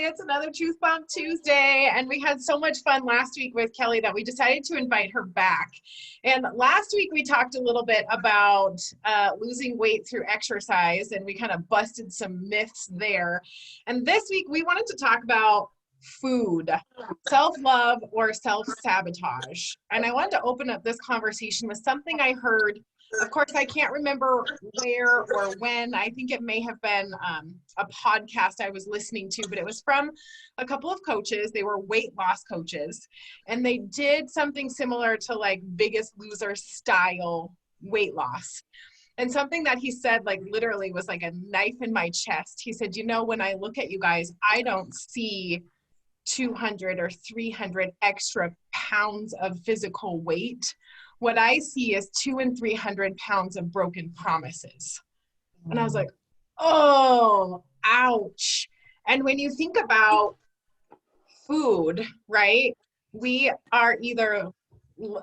It's another Truth Bomb Tuesday, and we had so much fun last week with Kelly that we decided to invite her back. And last week we talked a little bit about losing weight through exercise, and we kind of busted some myths there. And this week we wanted to talk about food, self-love or self-sabotage. And I wanted to open up this conversation with something I heard. Of course, I can't remember where or when. I think it may have been a podcast I was listening to, but it was from a couple of coaches. They were weight loss coaches, and they did something similar to like Biggest Loser style weight loss. And something that he said, like literally was like a knife in my chest. He said, you know, when I look at you guys, I don't see 200 or 300 extra pounds of physical weight. What I see is 200 and 300 pounds of broken promises. And I was like, oh, ouch. And when you think about food, right, we are either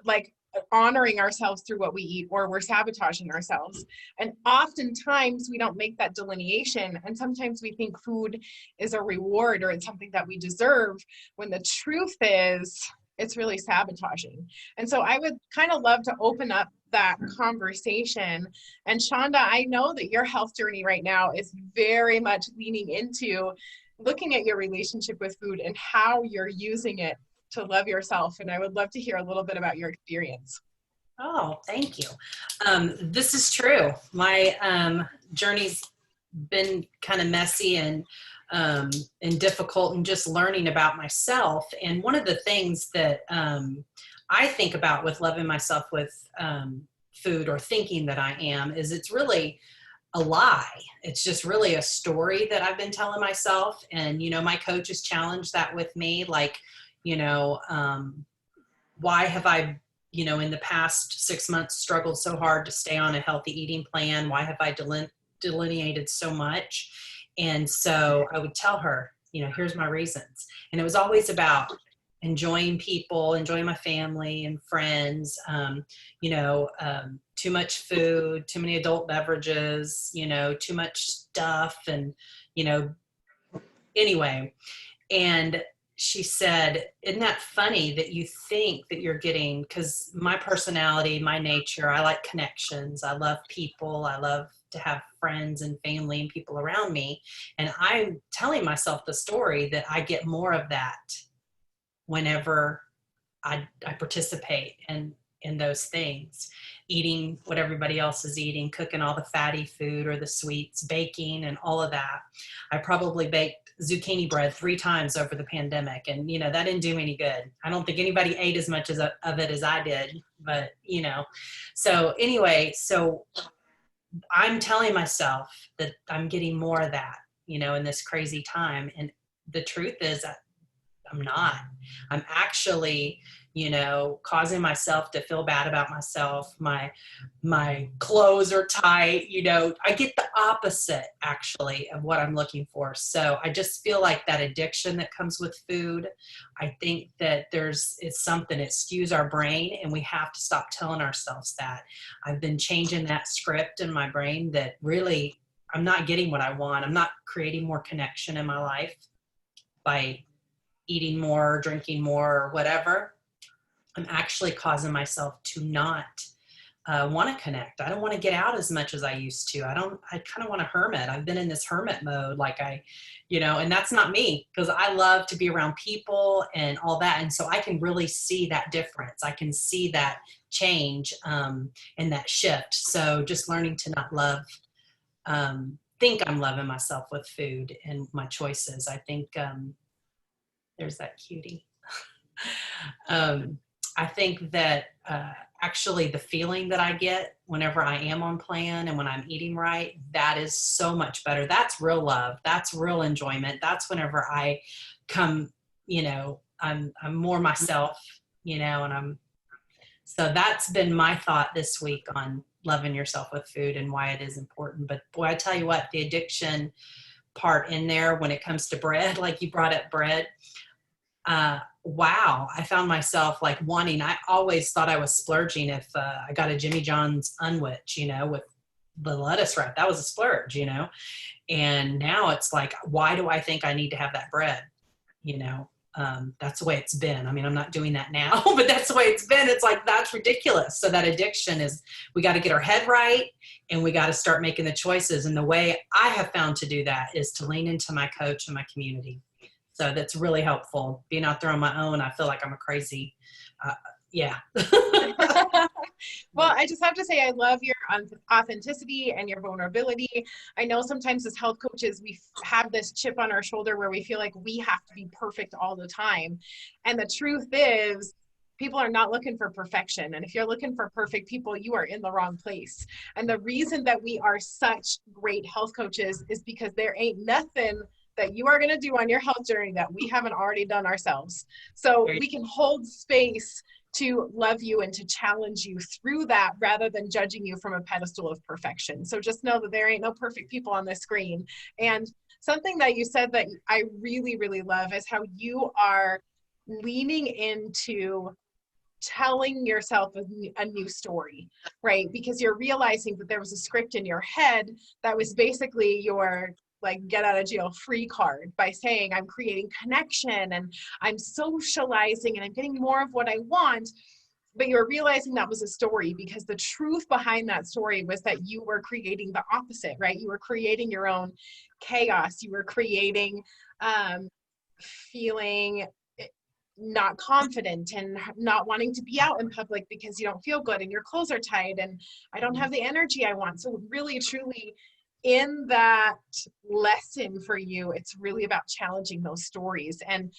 like honoring ourselves through what we eat, or we're sabotaging ourselves. And oftentimes we don't make that delineation. And sometimes we think food is a reward or it's something that we deserve, when the truth is it's really sabotaging. And so I would kind of love to open up that conversation. And Shonda, I know that your health journey right now is very much leaning into looking at your relationship with food and how you're using it to love yourself. And I would love to hear a little bit about your experience. Oh, thank you. This is true. My journey's been kind of messy and difficult, and just learning about myself. And one of the things that I think about with loving myself with food, or thinking that I am, is it's really a lie. It's just really a story that I've been telling myself. And, you know, my coach has challenged that with me. Like, you know, why have I, you know, in the past 6 months struggled so hard to stay on a healthy eating plan? Why have I delineated so much? And so I would tell her, you know, here's my reasons. And it was always about enjoying people, enjoying my family and friends, you know, too much food, too many adult beverages, you know, too much stuff. And, you know, anyway. And she said, isn't that funny that you think that you're getting, because my personality, my nature, I like connections. I love people. I love to have friends and family and people around me. And I'm telling myself the story that I get more of that whenever I participate in those things, eating what everybody else is eating, cooking all the fatty food or the sweets, baking and all of that. I probably baked zucchini bread 3 times over the pandemic. And, you know, that didn't do me any good. I don't think anybody ate as much of it as I did, but, you know, so anyway, so I'm telling myself that I'm getting more of that, you know, in this crazy time. And the truth is that I'm not. I'm actually, you know, causing myself to feel bad about myself. My clothes are tight, you know, I get the opposite actually of what I'm looking for. So I just feel like that addiction that comes with food, I think that it's something, it skews our brain, and we have to stop telling ourselves that. I've been changing that script in my brain that really I'm not getting what I want. I'm not creating more connection in my life by eating more, drinking more, or whatever. I'm actually causing myself to not want to connect. I don't want to get out as much as I used to. I kind of want to hermit. I've been in this hermit mode, like you know, and that's not me, because I love to be around people and all that. And so I can really see that difference. I can see that change and that shift. So just learning to not think I'm loving myself with food and my choices. I think there's that cutie. I think that actually the feeling that I get whenever I am on plan and when I'm eating right, that is so much better. That's real love. That's real enjoyment. That's whenever I come, you know, I'm more myself, you know, and so that's been my thought this week on loving yourself with food and why it is important. But boy, I tell you what, the addiction part in there when it comes to bread, like you brought up bread, wow, I found myself like wanting, I always thought I was splurging if I got a Jimmy John's unwich, you know, with the lettuce wrap. That was a splurge, you know. And now it's like, why do I think I need to have that bread? That's the way it's been. I mean, I'm not doing that now, but that's the way it's been. It's like, that's ridiculous. So that addiction is, we got to get our head right, and we got to start making the choices. And the way I have found to do that is to lean into my coach and my community. So that's really helpful. Being out there on my own, I feel like I'm a crazy, yeah. Well, I just have to say, I love your authenticity and your vulnerability. I know sometimes as health coaches, we have this chip on our shoulder where we feel like we have to be perfect all the time. And the truth is, people are not looking for perfection. And if you're looking for perfect people, you are in the wrong place. And the reason that we are such great health coaches is because there ain't nothing that you are going to do on your health journey that we haven't already done ourselves. So we can hold space to love you and to challenge you through that, rather than judging you from a pedestal of perfection. So just know that there ain't no perfect people on this screen. And something that you said that I really, really love is how you are leaning into telling yourself a new story, right? Because you're realizing that there was a script in your head that was basically your like get out of jail free card, by saying I'm creating connection and I'm socializing and I'm getting more of what I want. But you're realizing that was a story, because the truth behind that story was that you were creating the opposite, right? You were creating your own chaos. You were creating feeling not confident and not wanting to be out in public because you don't feel good and your clothes are tight and I don't have the energy I want. So really, truly, in that lesson for you, it's really about challenging those stories. And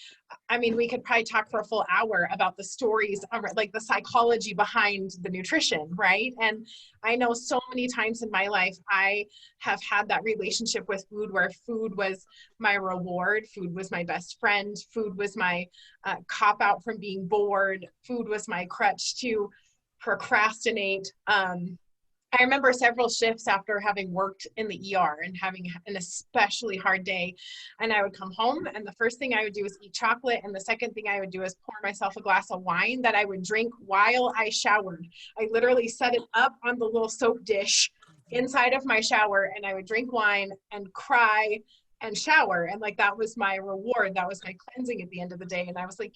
I mean, we could probably talk for a full hour about the stories, like the psychology behind the nutrition, right? And I know so many times in my life, I have had that relationship with food where food was my reward, food was my best friend, food was my cop out from being bored, food was my crutch to procrastinate. I remember several shifts after having worked in the ER and having an especially hard day. And I would come home, and the first thing I would do is eat chocolate. And the second thing I would do is pour myself a glass of wine that I would drink while I showered. I literally set it up on the little soap dish inside of my shower, and I would drink wine and cry and shower. And like, that was my reward. That was my cleansing at the end of the day. And I was like,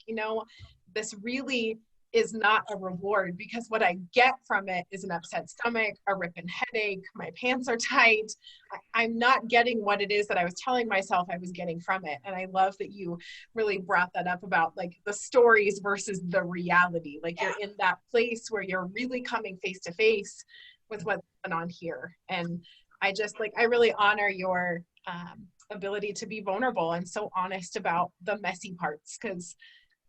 this really is not a reward, because what I get from it is an upset stomach, a ripping headache, my pants are tight. I'm not getting what it is that I was telling myself I was getting from it. And I love that you really brought that up about like the stories versus the reality. Like, you're in that place where you're really coming face to face with what's going on here. And I really honor your ability to be vulnerable and so honest about the messy parts, because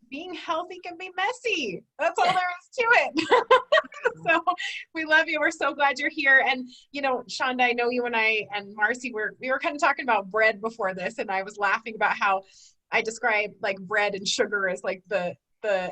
being healthy can be messy. That's all there is to it. So we love you. We're so glad you're here. And, Shonda, I know you and I and Marcy, we were kind of talking about bread before this, and I was laughing about how I describe like bread and sugar as like the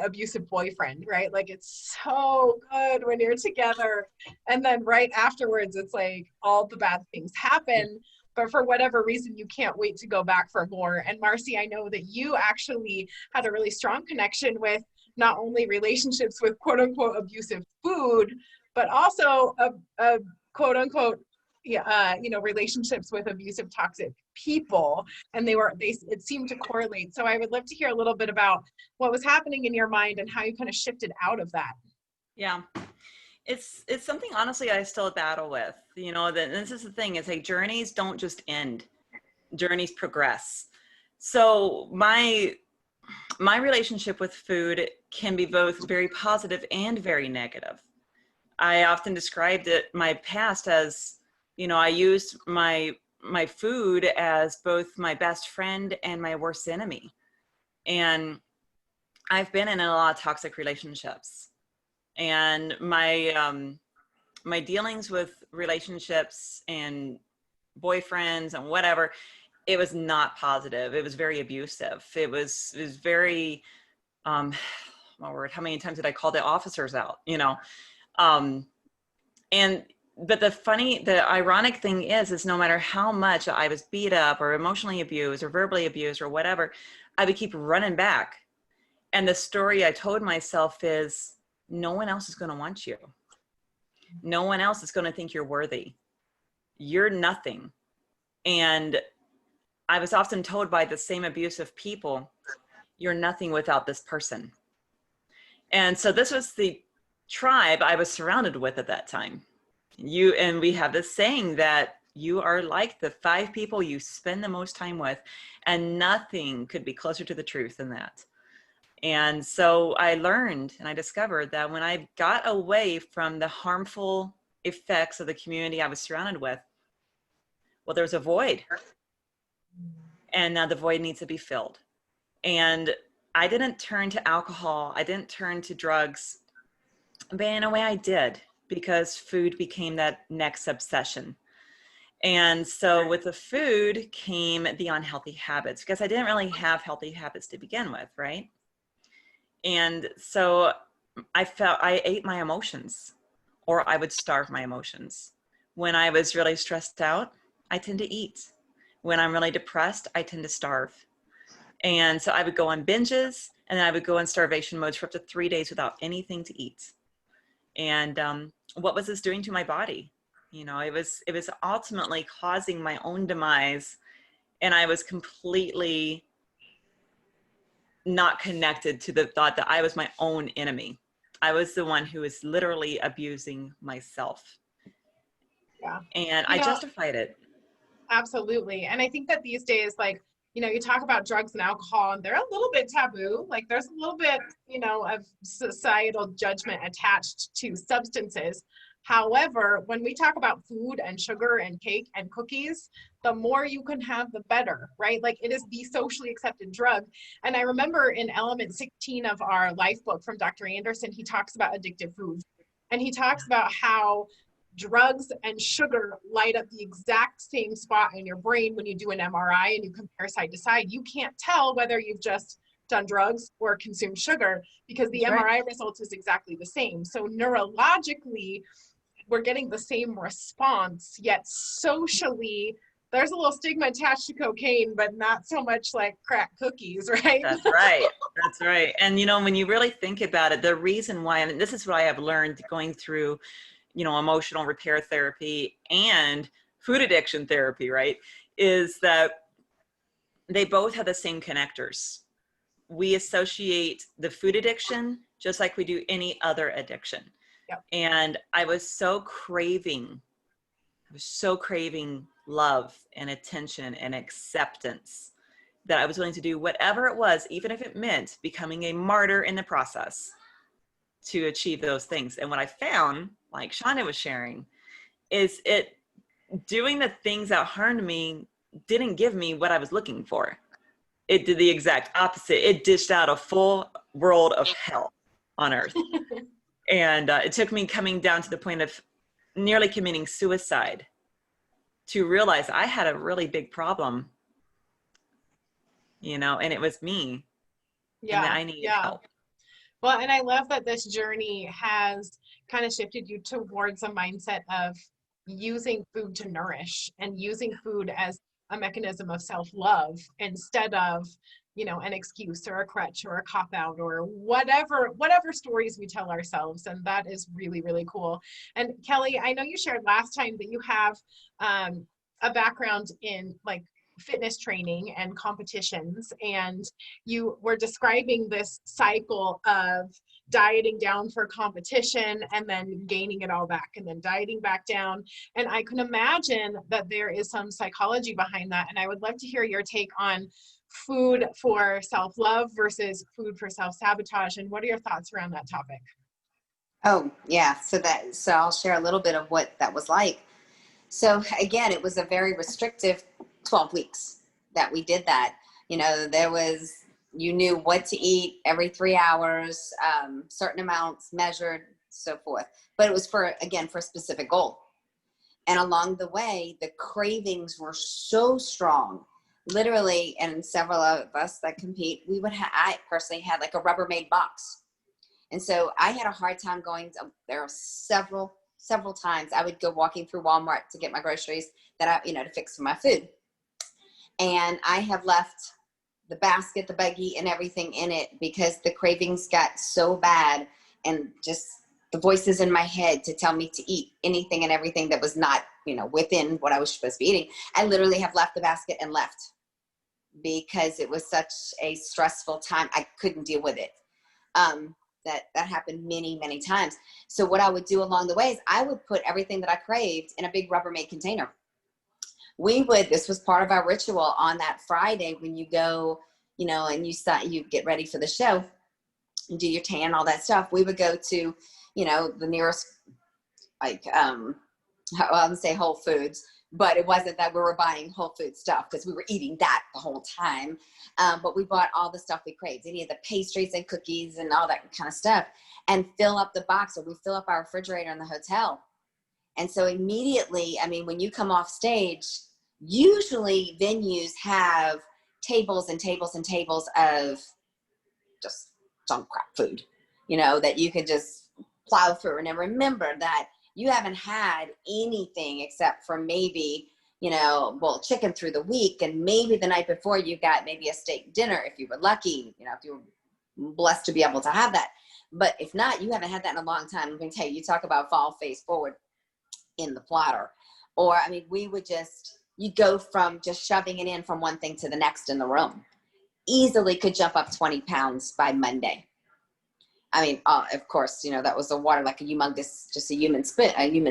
abusive boyfriend, right? Like, it's so good when you're together. And then right afterwards, it's like all the bad things happen. But for whatever reason, you can't wait to go back for more. And Marcy, I know that you actually had a really strong connection with not only relationships with quote unquote abusive food, but also a quote unquote, relationships with abusive, toxic people. And it seemed to correlate. So I would love to hear a little bit about what was happening in your mind and how you kind of shifted out of that. Yeah. It's something, honestly, I still battle with, that this is the thing, is like, journeys don't just end, journeys progress. So my relationship with food can be both very positive and very negative. I often described my past as, I used my food as both my best friend and my worst enemy. And I've been in a lot of toxic relationships. And my dealings with relationships and boyfriends and whatever, it was not positive. It was very abusive. It was very, my word, how many times did I call the officers out, but the ironic thing is no matter how much I was beat up or emotionally abused or verbally abused or whatever, I would keep running back. And the story I told myself is, no one else is going to want you. No one else is going to think you're worthy. You're nothing. And I was often told by the same abusive people, you're nothing without this person. And so this was the tribe I was surrounded with at that time. And we have this saying that you are like the 5 people you spend the most time with, and nothing could be closer to the truth than that. And so I learned and I discovered that when I got away from the harmful effects of the community I was surrounded with, well, there's a void, and now the void needs to be filled. And I didn't turn to alcohol. I didn't turn to drugs, but in a way I did, because food became that next obsession. And so with the food came the unhealthy habits, because I didn't really have healthy habits to begin with, right? And so I ate my emotions, or I would starve my emotions. When I was really stressed out, I tend to eat. When I'm really depressed, I tend to starve. And so I would go on binges, and then I would go in starvation modes for up to 3 days without anything to eat. And what was this doing to my body? You know, it was ultimately causing my own demise, and I was completely not connected to the thought that I was my own enemy. I was the one who was literally abusing myself. Yeah. And I justified it. Absolutely. And I think that these days, like, you know, you talk about drugs and alcohol, and they're a little bit taboo. Like, there's a little bit, you know, of societal judgment attached to substances. However, when we talk about food and sugar and cake and cookies, the more you can have, the better, right? Like, it is the socially accepted drug. And I remember in element 16 of our life book from Dr. Anderson, he talks about addictive foods. And he talks about how drugs and sugar light up the exact same spot in your brain when you do an MRI and you compare side to side. You can't tell whether you've just done drugs or consumed sugar, because the MRI result is exactly the same. So neurologically, we're getting the same response, yet socially, there's a little stigma attached to cocaine, but not so much like crack cookies, right? That's right. That's right. And, you know, when you really think about it, the reason why, and this is what I have learned going through, you know, emotional repair therapy and food addiction therapy, right, is that they both have the same connectors. We associate the food addiction just like we do any other addiction. Yep. And I was so craving love and attention and acceptance that I was willing to do whatever it was, even if it meant becoming a martyr in the process, to achieve those things. And what I found, like Shauna was sharing, is it doing the things that harmed me didn't give me what I was looking for. It did the exact opposite. It dished out a full world of hell on earth. And it took me coming down to the point of nearly committing suicide to realize I had a really big problem, you know, and it was me. Yeah. And that I needed help. Well, and I love that this journey has kind of shifted you towards a mindset of using food to nourish and using food as a mechanism of self-love instead of, you know, an excuse or a crutch or a cop-out or whatever stories we tell ourselves. And that is really, really cool. And Kelly, I know you shared last time that you have a background in like fitness training and competitions, and you were describing this cycle of dieting down for competition and then gaining it all back and then dieting back down. And I can imagine that there is some psychology behind that. And I would love to hear your take on food for self-love versus food for self-sabotage. And what are your thoughts around that topic? Oh, yeah. So I'll share a little bit of what that was like. So again, it was a very restrictive 12 weeks that we did that. You know, you knew what to eat every 3 hours, certain amounts measured, so forth. But it was for a specific goal. And along the way, the cravings were so strong, literally, and several of us that compete, I personally had like a Rubbermaid box. And so I had a hard time there are several times I would go walking through Walmart to get my groceries to fix for my food. And I have left the basket, the buggy, and everything in it because the cravings got so bad, and just the voices in my head to tell me to eat anything and everything that was not, within what I was supposed to be eating. I literally have left the basket and left. because it was such a stressful time. I couldn't deal with it. That happened many, many times. So what I would do along the way is I would put everything that I craved in a big Rubbermaid container. This was part of our ritual on that Friday when you go, and you get ready for the show and do your tan and all that stuff. We would go to, the nearest, like, I would say Whole Foods, but it wasn't that we were buying Whole Food stuff because we were eating that the whole time. But we bought all the stuff we craved, any of the pastries and cookies and all that kind of stuff, and fill up the box, or we fill up our refrigerator in the hotel. And so immediately, I mean, when you come off stage, usually venues have tables and tables and tables of just junk crap food, that you could just plow through. And then remember that you haven't had anything except for maybe, chicken through the week. And maybe the night before you got maybe a steak dinner if you were lucky, if you were blessed to be able to have that. But if not, you haven't had that in a long time. Let me tell you, you talk about fall face forward in the platter. Or, I mean, you go from just shoving it in from one thing to the next in the room. Easily could jump up 20 pounds by Monday. I mean, of course, that was the water, like a human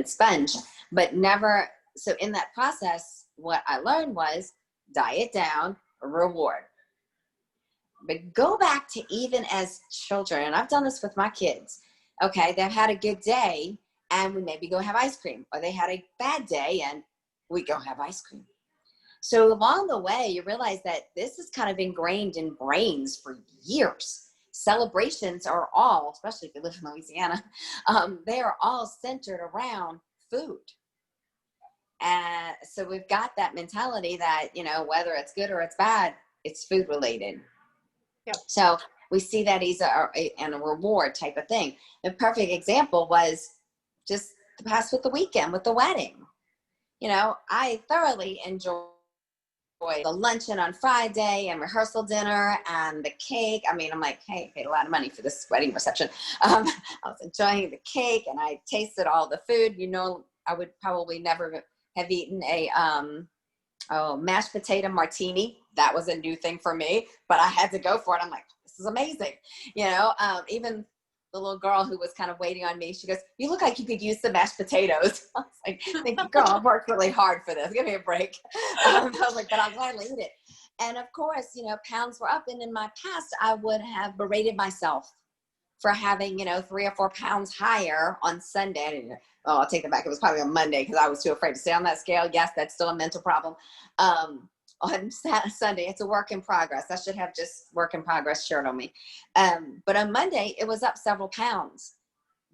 sponge, but never. So in that process, what I learned was diet down, reward. But go back to even as children, and I've done this with my kids. Okay, they've had a good day and we maybe go have ice cream, or they had a bad day and we go have ice cream. So along the way, you realize that this is kind of ingrained in brains for years. Celebrations are all, especially if you live in Louisiana, they are all centered around food. And so we've got that mentality that, whether it's good or it's bad, it's food related. Yep. So we see that as a reward type of thing. The perfect example was just the past with the weekend, with the wedding. I thoroughly enjoyed the luncheon on Friday and rehearsal dinner and the cake. I mean, I'm like, hey, I paid a lot of money for this wedding reception. I was enjoying the cake and I tasted all the food. I would probably never have eaten a mashed potato martini. That was a new thing for me, but I had to go for it. I'm like, this is amazing. Even the little girl who was kind of waiting on me, she goes, you look like you could use some mashed potatoes. I was like, thank you, girl. I worked really hard for this. Give me a break. I was like, but I'll gladly eat it. And of course, pounds were up. And in my past, I would have berated myself for having, 3 or 4 pounds higher on Sunday. I'll take that back. It was probably on Monday because I was too afraid to stay on that scale. Yes, that's still a mental problem. On Sunday, it's a work in progress. I should have just work in progress shirt on me. But on Monday, it was up several pounds.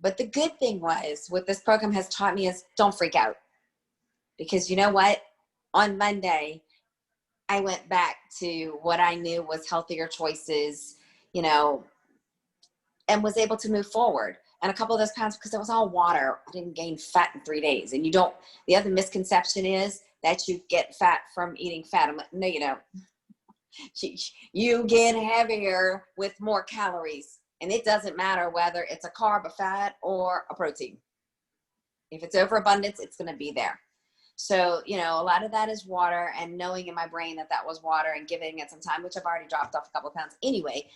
But the good thing was, what this program has taught me is don't freak out. Because you know what? On Monday, I went back to what I knew was healthier choices, and was able to move forward. And a couple of those pounds, because it was all water, I didn't gain fat in 3 days. And the other misconception is that you get fat from eating fat. I'm like, no, you don't. You get heavier with more calories. And it doesn't matter whether it's a carb, a fat, or a protein. If it's overabundance, it's going to be there. So, a lot of that is water, and knowing in my brain that was water and giving it some time, which I've already dropped off a couple of pounds anyway.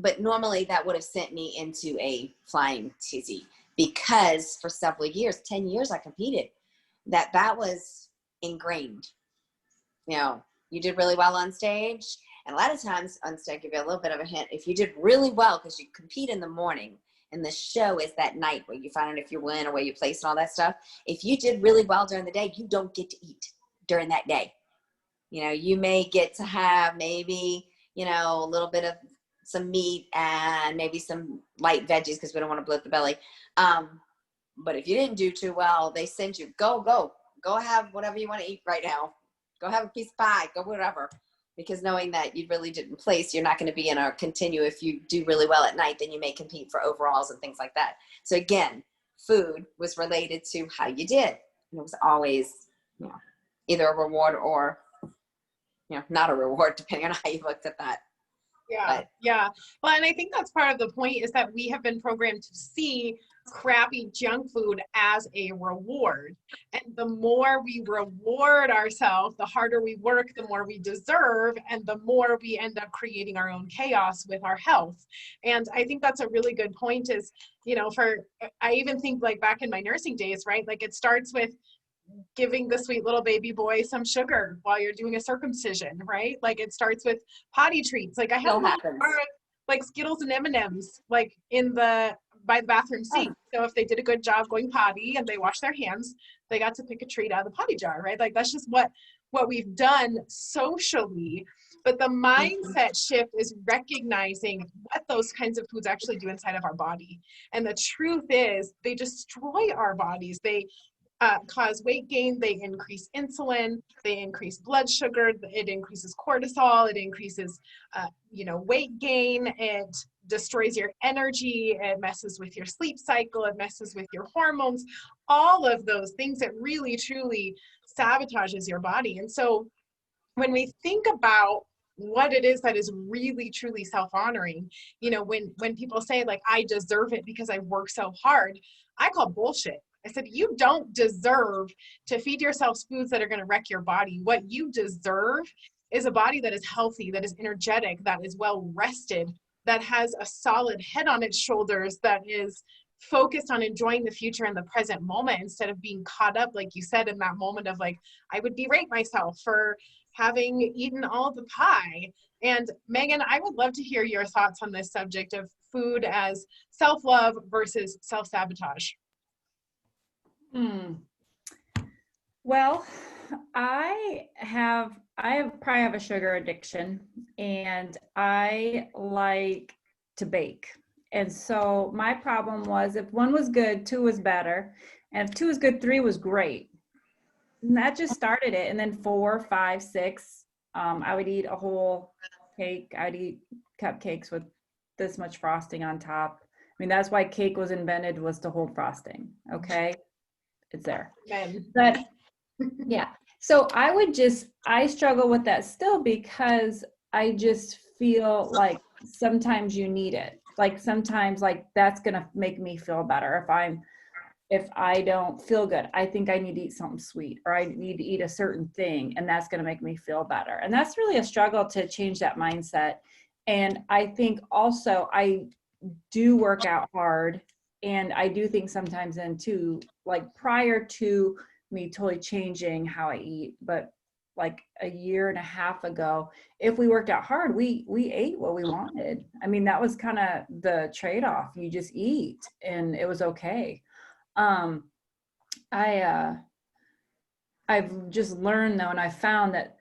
But normally that would have sent me into a flying tizzy, because for several years, 10 years, I competed. That was ingrained. You did really well on stage. And a lot of times on stage, I'll give you a little bit of a hint. If you did really well, because you compete in the morning and the show is that night where you find out if you win or where you place and all that stuff. If you did really well during the day, you don't get to eat during that day. You may get to have maybe, a little bit of some meat and maybe some light veggies because we don't want to bloat the belly. But if you didn't do too well, they send you, go have whatever you want to eat right now. Go have a piece of pie, go whatever. Because knowing that you really didn't place, you're not going to be in a continue. If you do really well at night, then you may compete for overalls and things like that. So again, food was related to how you did. And it was always, either a reward or, not a reward, depending on how you looked at that. Yeah. Yeah. Well, and I think that's part of the point is that we have been programmed to see crappy junk food as a reward. And the more we reward ourselves, the harder we work, the more we deserve, and the more we end up creating our own chaos with our health. And I think that's a really good point is, I even think like back in my nursing days, right? Like it starts with giving the sweet little baby boy some sugar while you're doing a circumcision, right? Like it starts with potty treats. Like I have Still a little happens. jar of, like Skittles and M&Ms like by the bathroom sink. So if they did a good job going potty and they washed their hands, they got to pick a treat out of the potty jar, right? Like that's just what we've done socially. But the mindset shift is recognizing what those kinds of foods actually do inside of our body. And the truth is they destroy our bodies. They cause weight gain, they increase insulin, they increase blood sugar, it increases cortisol, it increases, weight gain, it destroys your energy, it messes with your sleep cycle, it messes with your hormones, all of those things that really truly sabotages your body. And so when we think about what it is that is really truly self-honoring, when people say like, I deserve it because I work so hard, I call bullshit. I said, you don't deserve to feed yourself foods that are going to wreck your body. What you deserve is a body that is healthy, that is energetic, that is well rested, that has a solid head on its shoulders, that is focused on enjoying the future and the present moment instead of being caught up, like you said, in that moment of like, I would berate myself for having eaten all the pie. And Megan, I would love to hear your thoughts on this subject of food as self-love versus self-sabotage. Well, I probably have a sugar addiction, and I like to bake. And so my problem was if one was good, two was better. And if two was good, three was great. And that just started it. And then 4, 5, 6, I would eat a whole cake. I'd eat cupcakes with this much frosting on top. I mean, that's why cake was invented, was to hold frosting. Okay. It's there. But yeah. So I struggle with that still because I just feel like sometimes you need it. Like sometimes like that's going to make me feel better. If I don't feel good, I think I need to eat something sweet, or I need to eat a certain thing, and that's going to make me feel better. And that's really a struggle to change that mindset. And I think also I do work out hard, and I do think sometimes then too, like prior to me totally changing how I eat, but like a year and a half ago, if we worked out hard, we ate what we wanted. I mean, that was kind of the trade-off. You just eat and it was okay. I've just learned though, and I found that,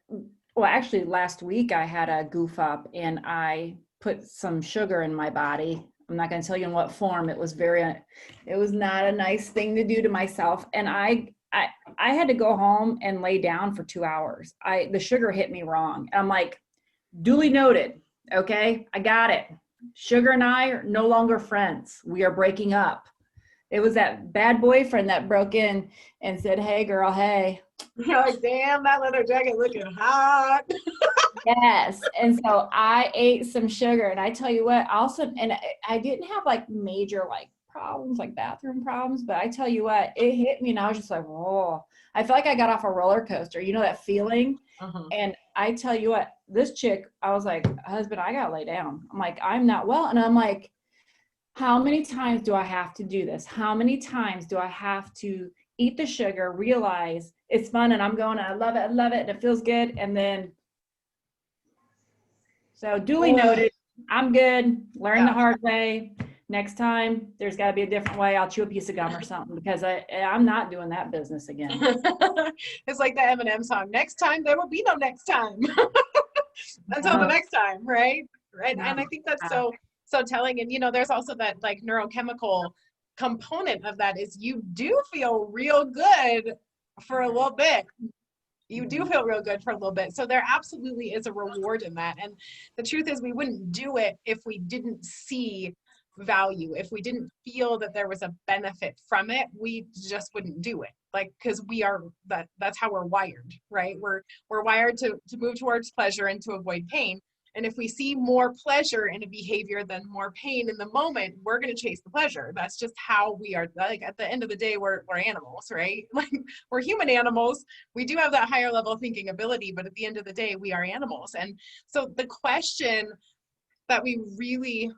well, actually last week I had a goof up and I put some sugar in my body. I'm not going to tell you in what form. It was not a nice thing to do to myself. And I had to go home and lay down for 2 hours. The sugar hit me wrong. I'm like, duly noted. Okay. I got it. Sugar and I are no longer friends. We are breaking up. It was that bad boyfriend that broke in and said, hey girl, hey. You're like, damn, that leather jacket looking hot. Yes. And so I ate some sugar, and I tell you what, also, and I didn't have like major like problems, like bathroom problems, but I tell you what, it hit me and I was just like, whoa, I feel like I got off a roller coaster, that feeling. And I tell you what, this chick, I was like, husband, I gotta lay down. I'm like, I'm not well. And I'm like, how many times do I have to do this? How many times do I have to eat the sugar, realize it's fun and I'm going, I love it, and it feels good. And then, so duly noted, I'm good, learn the hard way. Next time, there's got to be a different way. I'll chew a piece of gum or something, because I'm not doing that business again. It's like the Eminem song. Next time, there will be no next time. Until the next time, right? And I think that's so telling. And there's also that like neurochemical component of that is you do feel real good for a little bit. You do feel real good for a little bit. So there absolutely is a reward in that. And the truth is we wouldn't do it if we didn't see value. If we didn't feel that there was a benefit from it, we just wouldn't do it. Like, because that's how we're wired, right? We're wired to move towards pleasure and to avoid pain. And if we see more pleasure in a behavior than more pain in the moment, we're going to chase the pleasure. That's just how we are. Like at the end of the day, we're animals, right? Like we're human animals. We do have that higher level thinking ability, but at the end of the day, we are animals. And so the question that we really,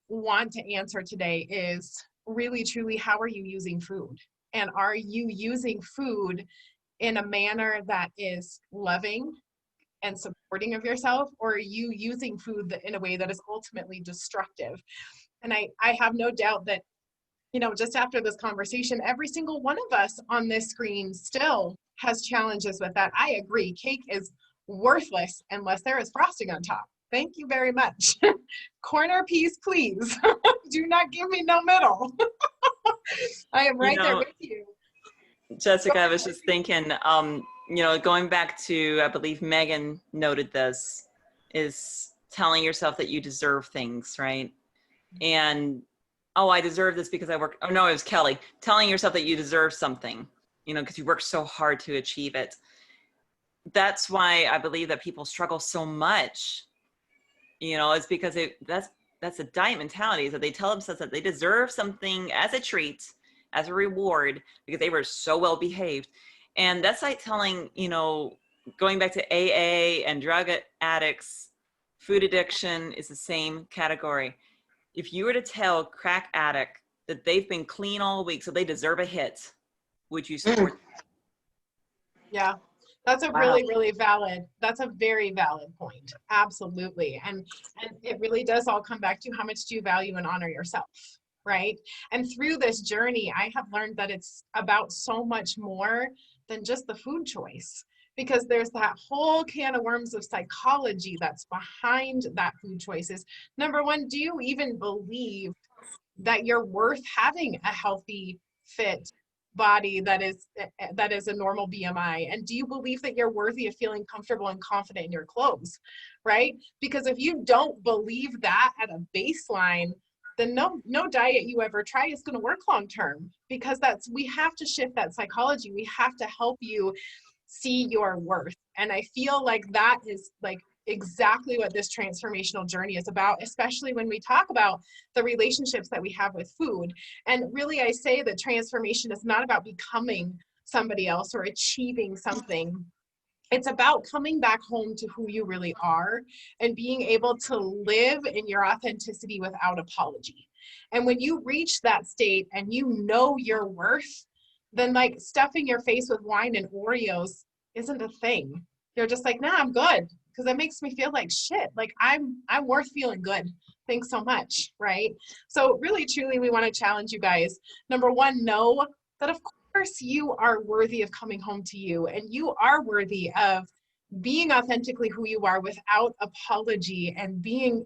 want to answer today is really, truly, how are you using food? And are you using food in a manner that is loving and supporting of yourself, or are you using food in a way that is ultimately destructive? And I have no doubt that, just after this conversation, every single one of us on this screen still has challenges with that. I agree. Cake is worthless unless there is frosting on top. Thank you very much. Corner piece, please. Do not give me no middle. I am right there with you. Jessica, I was just thinking, going back to, I believe Megan noted this, is telling yourself that you deserve things, right? And, oh, I deserve this because I work. Oh, no, it was Kelly. Telling yourself that you deserve something, because you worked so hard to achieve it. That's why I believe that people struggle so much, it's because that's a diet mentality, is that they tell themselves that they deserve something as a treat, as a reward, because they were so well behaved. And that's like telling, going back to AA and drug addicts, food addiction is the same category. If you were to tell crack addict that they've been clean all week, so they deserve a hit, would you support them? Yeah, that's a really, really valid, that's a very valid point. Absolutely. And it really does all come back to how much do you value and honor yourself, right? And through this journey, I have learned that it's about so much more than just the food choice, because there's that whole can of worms of psychology that's behind that food choices. Number one, do you even believe that you're worth having a healthy, fit body that is a normal BMI? And do you believe that you're worthy of feeling comfortable and confident in your clothes, right? Because if you don't believe that at a baseline, then no diet you ever try is going to work long term, because we have to shift that psychology. We have to help you see your worth. And I feel like that is like exactly what this transformational journey is about, especially when we talk about the relationships that we have with food. And really, I say that transformation is not about becoming somebody else or achieving something. It's about coming back home to who you really are and being able to live in your authenticity without apology. And when you reach that state and you know your worth, then like stuffing your face with wine and Oreos isn't a thing. You're just like, nah, I'm good, because that makes me feel like shit. Like I'm worth feeling good. Thanks so much, right? So really, truly, we want to challenge you guys. Number one, know that of course you are worthy of coming home to you, and you are worthy of being authentically who you are without apology, and being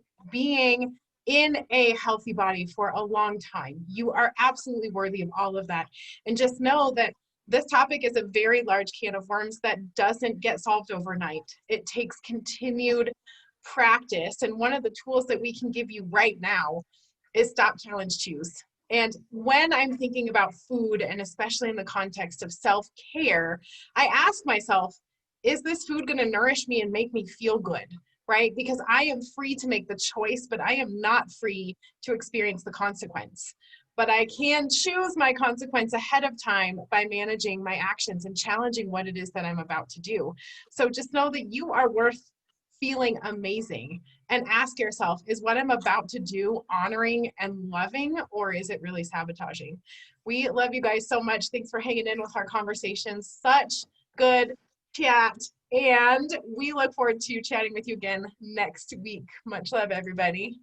in a healthy body for a long time. You are absolutely worthy of all of that. And just know that this topic is a very large can of worms that doesn't get solved overnight. It takes continued practice. And one of the tools that we can give you right now is stop, challenge, choose. And when I'm thinking about food, and especially in the context of self-care, I ask myself, is this food going to nourish me and make me feel good? Right? Because I am free to make the choice, but I am not free to experience the consequence. But I can choose my consequence ahead of time by managing my actions and challenging what it is that I'm about to do. So just know that you are worth feeling amazing, and ask yourself, is what I'm about to do honoring and loving, or is it really sabotaging? We love you guys so much. Thanks for hanging in with our conversations. Such good chat. And we look forward to chatting with you again next week. Much love, everybody.